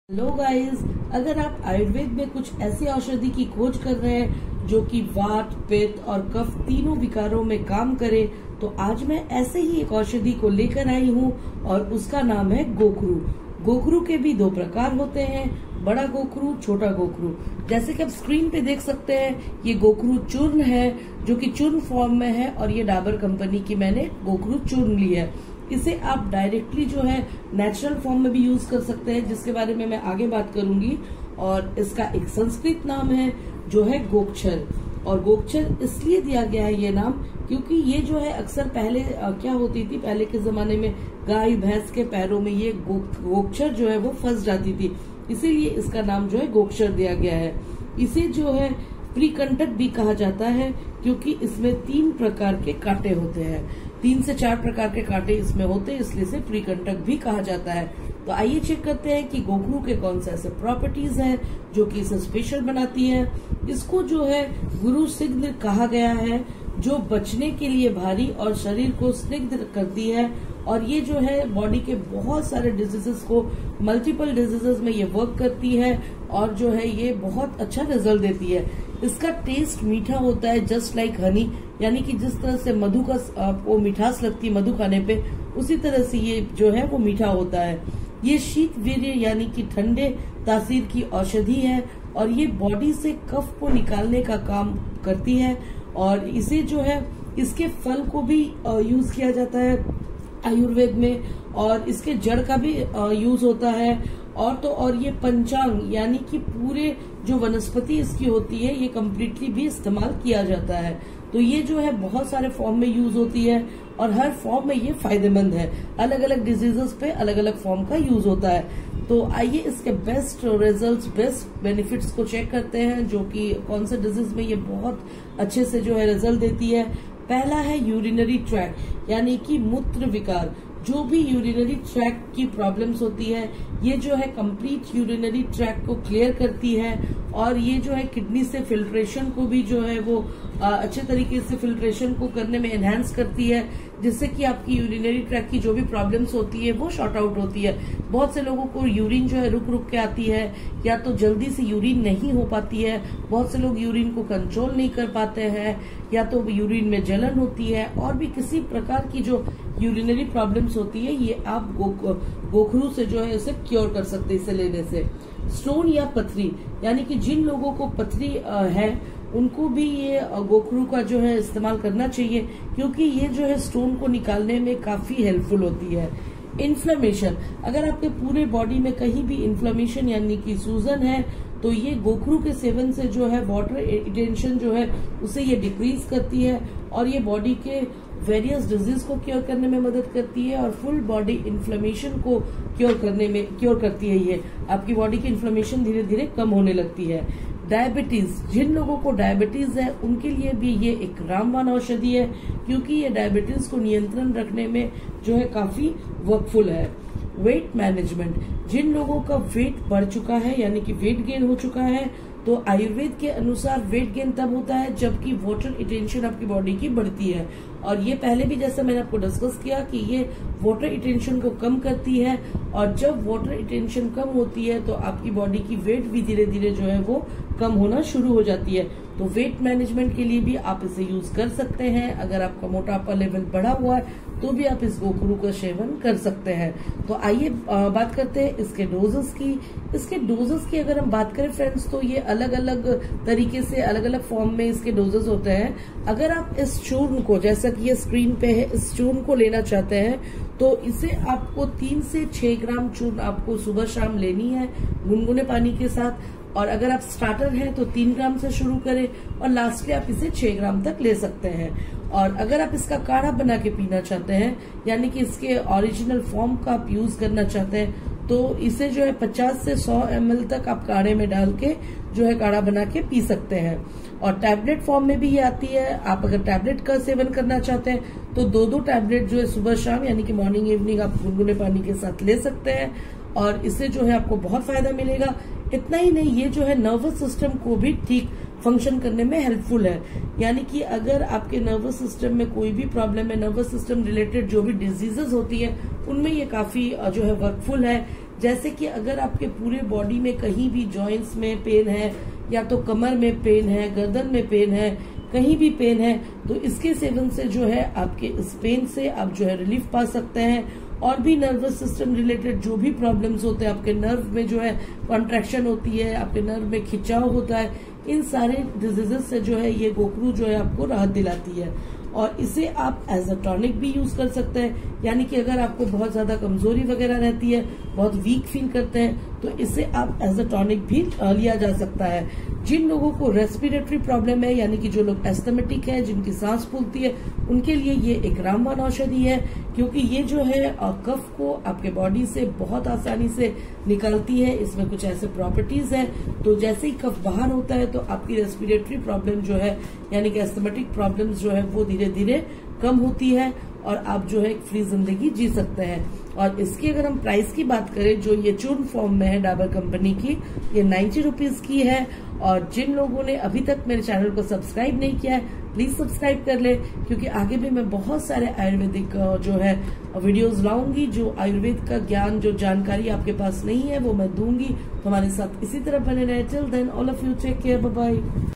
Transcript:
Hello guys, अगर आप आयुर्वेद में कुछ ऐसी औषधि की खोज कर रहे हैं जो कि वात, पित्त और कफ तीनों विकारों में काम करे, तो आज मैं ऐसे ही एक औषधि को लेकर आई हूँ और उसका नाम है गोखरू। गोखरू के भी दो प्रकार होते हैं, बड़ा गोखरू, छोटा गोखरू। जैसे कि आप स्क्रीन पे देख सकते हैं, ये गोखरू चूर्ण है जो कि चूर्ण फॉर्म में है और ये डाबर कंपनी की मैंने गोखरू चूर्ण ली है। इसे आप डायरेक्टली जो है नेचुरल फॉर्म में भी यूज कर सकते हैं, जिसके बारे में मैं आगे बात करूंगी। और इसका एक संस्कृत नाम है जो है गोक्षर। और गोक्षर इसलिए दिया गया है ये नाम क्योंकि ये जो है अक्सर पहले क्या होती थी, पहले के जमाने में गाय भैंस के पैरों में ये गोक्षर जो है वो फंस जाती थी, इसीलिए इसका नाम जो है गोक्षर दिया गया है। इसे जो है प्रीकंटक भी कहा जाता है क्योंकि इसमें 3 प्रकार के कांटे होते हैं, 3 से 4 प्रकार के कांटे इसमें होते हैं, इसलिए इसे प्रीकंटक भी कहा जाता है। तो आइए चेक करते हैं कि गोखरू के कौन से ऐसे प्रॉपर्टीज हैं जो कि इसे स्पेशल बनाती है। इसको जो है गुरु सिग्ध कहा गया है, जो बचने के लिए भारी और शरीर को स्निग्ध करती है। और ये जो है बॉडी के बहुत सारे डिजीजेस को, मल्टीपल डिजीजेस में ये वर्क करती है और जो है ये बहुत अच्छा रिजल्ट देती है। इसका टेस्ट मीठा होता है, जस्ट लाइक हनी, यानी कि जिस तरह से मधु का वो मिठास लगती है मधु खाने पे, उसी तरह से ये जो है वो मीठा होता है। ये शीत वीर्य यानी कि ठंडे तासीर की औषधि है और ये बॉडी से कफ को निकालने का काम करती है। और इसे जो है इसके फल को भी यूज किया जाता है आयुर्वेद में, और इसके जड़ का भी यूज होता है। और ये पंचांग यानी कि पूरे जो वनस्पति इसकी होती है ये कम्प्लीटली भी इस्तेमाल किया जाता है। तो ये जो है बहुत सारे फॉर्म में यूज होती है और हर फॉर्म में ये फायदेमंद है। अलग अलग डिजीजेस पे अलग अलग फॉर्म का यूज होता है। तो आइए इसके बेस्ट रिजल्ट्स, बेस्ट बेनिफिट्स को चेक करते हैं, जो कि कौन से डिजीज में ये बहुत अच्छे से जो है रिजल्ट देती है। पहला है यूरिनरी ट्रैक्ट यानी कि मूत्र विकार। जो भी यूरिनरी ट्रैक्ट की प्रॉब्लम्स होती है, ये जो है कंप्लीट यूरिनरी ट्रैक्ट को क्लियर करती है। और ये जो है किडनी से फिल्ट्रेशन को भी जो है वो अच्छे तरीके से फिल्ट्रेशन को करने में एनहांस करती है, जिससे कि आपकी यूरिनरी ट्रैक्ट की जो भी प्रॉब्लम्स होती है वो शॉर्ट आउट होती है। बहुत से लोगों को यूरिन जो है रुक रुक के आती है, या तो जल्दी से यूरिन नहीं हो पाती है, बहुत से लोग यूरिन को कंट्रोल नहीं कर पाते हैं, या तो यूरिन में जलन होती है, और भी किसी प्रकार की जो यूरिनरी प्रॉब्लम्स होती है, ये आप गोखरू से जो है इसे क्योर कर सकते हैं इसे लेने से। स्टोन या पथरी यानी कि जिन लोगों को पथरी है उनको भी ये गोखरू का जो है इस्तेमाल करना चाहिए, क्योंकि ये जो है स्टोन को निकालने में काफी हेल्पफुल होती है। इन्फ्लेमेशन, अगर आपके पूरे बॉडी में कहीं भी इन्फ्लेमेशन यानी कि सूजन है, तो ये गोखरू के सेवन से जो है वाटर रिटेंशन जो है उसे ये डिक्रीज करती है और ये बॉडी के वेरियस डिजीज को क्योर करने में मदद करती है और फुल बॉडी इन्फ्लेमेशन को क्योर करती है। ये आपकी बॉडी की इन्फ्लेमेशन धीरे धीरे कम होने लगती है। डायबिटीज, जिन लोगों को डायबिटीज है उनके लिए भी ये एक रामबाण औषधि है, क्योंकि ये डायबिटीज को नियंत्रण रखने में जो है काफी वर्कफुल है। वेट मैनेजमेंट, जिन लोगों का वेट बढ़ चुका है यानी कि वेट गेन हो चुका है, तो आयुर्वेद के अनुसार वेट गेन तब होता है जबकि वाटर रिटेंशन आपकी बॉडी की बढ़ती है। और ये पहले भी जैसे मैंने आपको डिस्कस किया कि ये वाटर रिटेंशन को कम करती है, और जब वाटर रिटेंशन कम होती है तो आपकी बॉडी की वेट भी धीरे धीरे जो है वो कम होना शुरू हो जाती है। तो वेट मैनेजमेंट के लिए भी आप इसे यूज कर सकते हैं। अगर आपका मोटापा लेवल बढ़ा हुआ है तो भी आप इस गोखरू का सेवन कर सकते हैं। तो आइए बात करते हैं इसके डोजेस की। इसके डोजेस की अगर हम बात करें फ्रेंड्स, तो ये अलग अलग तरीके से अलग अलग फॉर्म में इसके डोजेस होते हैं। अगर आप इस चूर्ण को, जैसा कि ये स्क्रीन पे है, इस चूर्ण को लेना चाहते हैं तो इसे आपको 3 से 6 ग्राम चूर्ण आपको सुबह शाम लेनी है गुनगुने पानी के साथ। और अगर आप स्टार्टर हैं तो 3 ग्राम से शुरू करें और लास्टली आप इसे 6 ग्राम तक ले सकते हैं। और अगर आप इसका काढ़ा बना के पीना चाहते हैं यानी कि इसके ओरिजिनल फॉर्म का आप यूज करना चाहते हैं, तो इसे जो है 50 से 100 ml तक आप काढ़े में डाल के जो है काढ़ा बना के पी सकते हैं। और टैबलेट फॉर्म में भी ये आती है। आप अगर टैबलेट का सेवन करना चाहते हैं तो 2-2 टैबलेट जो है सुबह शाम यानी कि मॉर्निंग इवनिंग आप गुनगुने पानी के साथ ले सकते हैं, और इससे जो है आपको बहुत फायदा मिलेगा। इतना ही नहीं, ये जो है नर्वस सिस्टम को भी ठीक फंक्शन करने में हेल्पफुल है। यानी कि अगर आपके नर्वस सिस्टम में कोई भी प्रॉब्लम है, नर्वस सिस्टम रिलेटेड जो भी डिजीजेस होती है, उनमें ये काफी जो है वर्कफुल है। जैसे कि अगर आपके पूरे बॉडी में कहीं भी जॉइंट्स में पेन है, या तो कमर में पेन है, गर्दन में पेन है, कहीं भी पेन है, तो इसके सेवन से जो है आपके इस पेन से आप जो है रिलीफ पा सकते हैं। और भी नर्वस सिस्टम रिलेटेड जो भी प्रॉब्लम्स होते हैं, आपके नर्व में जो है कॉन्ट्रैक्शन होती है, आपके नर्व में खिंचाव होता है, इन सारे डिजीजेस से जो है ये गोकरू जो है आपको राहत दिलाती है। और इसे आप एज अ टॉनिक भी यूज कर सकते हैं, यानी कि अगर आपको बहुत ज्यादा कमजोरी वगैरह रहती है, बहुत वीक फील करते हैं, तो इसे आप एज अ टॉनिक भी लिया जा सकता है। जिन लोगों को रेस्पिरेटरी प्रॉब्लम है, यानी कि जो लोग एस्थमेटिक है, जिनकी सांस फूलती है, उनके लिए ये एक रामबाण औषधि है, क्योंकि ये जो है कफ को आपके बॉडी से बहुत आसानी से निकालती है। इसमें कुछ ऐसे प्रॉपर्टीज है, तो जैसे ही कफ बाहर होता है तो आपकी रेस्पिरेटरी प्रॉब्लम जो है, यानी कि एस्थमेटिक प्रॉब्लम्स जो है वो धीरे धीरे कम होती है और आप जो है एक फ्री जिंदगी जी सकते हैं। और इसकी अगर हम प्राइस की बात करें, जो ये चूर्ण फॉर्म में है डाबर कंपनी की, ये 90 रुपीज की है। और जिन लोगों ने अभी तक मेरे चैनल को सब्सक्राइब नहीं किया है, प्लीज सब्सक्राइब कर ले, क्योंकि आगे भी मैं बहुत सारे आयुर्वेदिक जो है वीडियोस लाऊंगी। जो आयुर्वेद का ज्ञान, जो जानकारी आपके पास नहीं है, वो मैं दूंगी। तो हमारे साथ इसी तरह बने रहे। Till then all of you take care, bye bye.